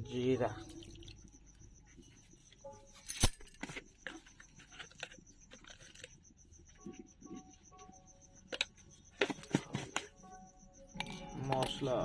जीरा, मसला,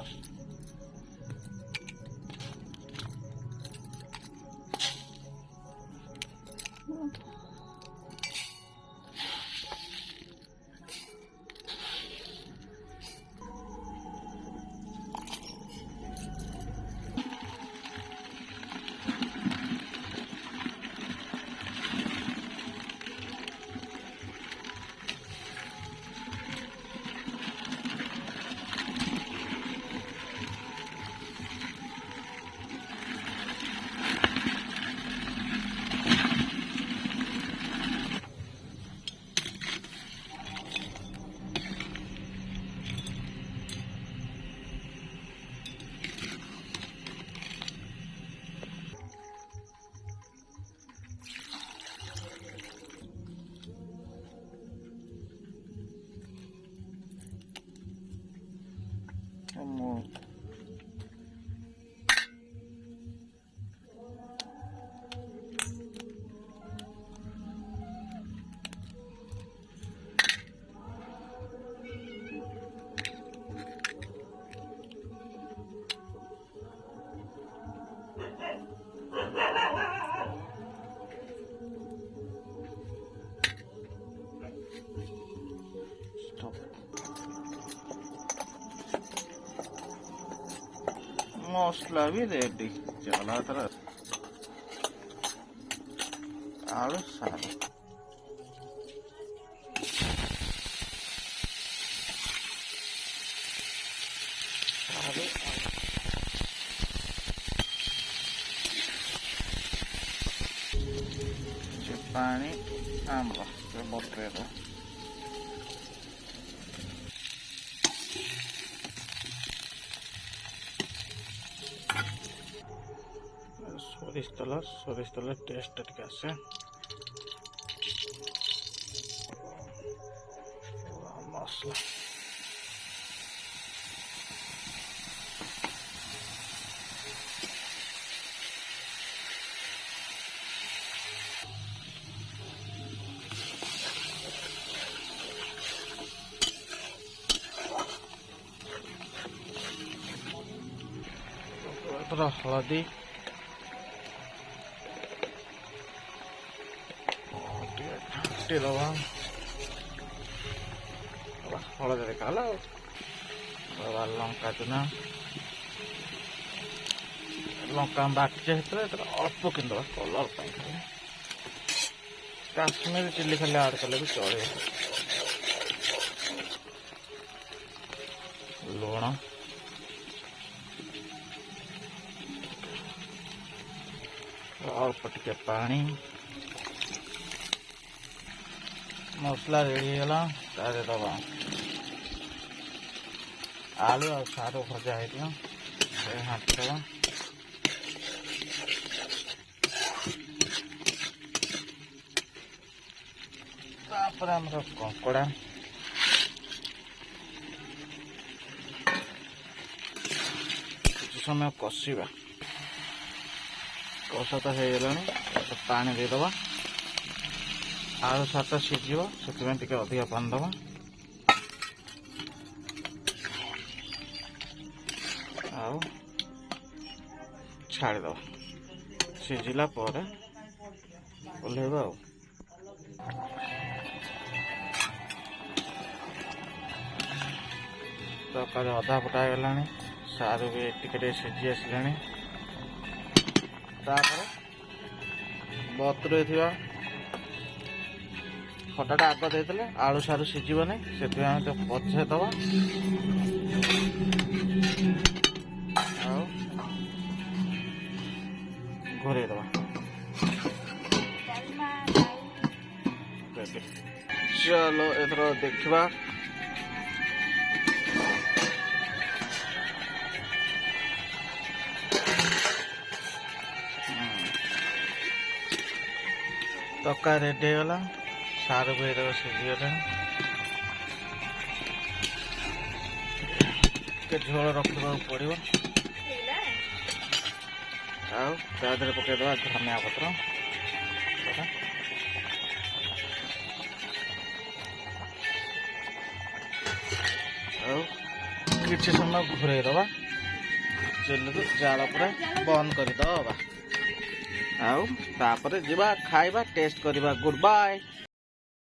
मसला भी रेडी चला तरह आलू सारू पानी आम्ल बतरेर সরিষ তেলের টেস্টটা ঠিক আছে। মশলা হলদি हलदी देखा लंका चुना लंका बाटी अल्प कि कलर काश्मीरी चिल्ली खाली आड कले भी चले लुण अल्प टिके पानी मसला रेडी है दबा आलू और सारू भजा है हाथ दबा कंकड़ा कुछ समय कषा कषा तो हो गला पानी देदबा आलू सारा सीझ से अधिक पानी दबा आउ छाड़ीद सीझला ओल्हेबा तरकारी अधा फुटा गला सारू भी टिके सीझी आसला बतुरे खटाटा आग देते आलू सारू सीझबनी से पचे दबा घोरे दबा चलो एथर देखा तका रेडी होगा सारू भी सीझीगले झोल रखा पड़ो आधे पकईदे धनिया पत्र किसी समय घूरेदबा चुली को जाल पूरा बंद करदे आउ तापर जीवा खाइबा टेस्ट करवा गुड बाय।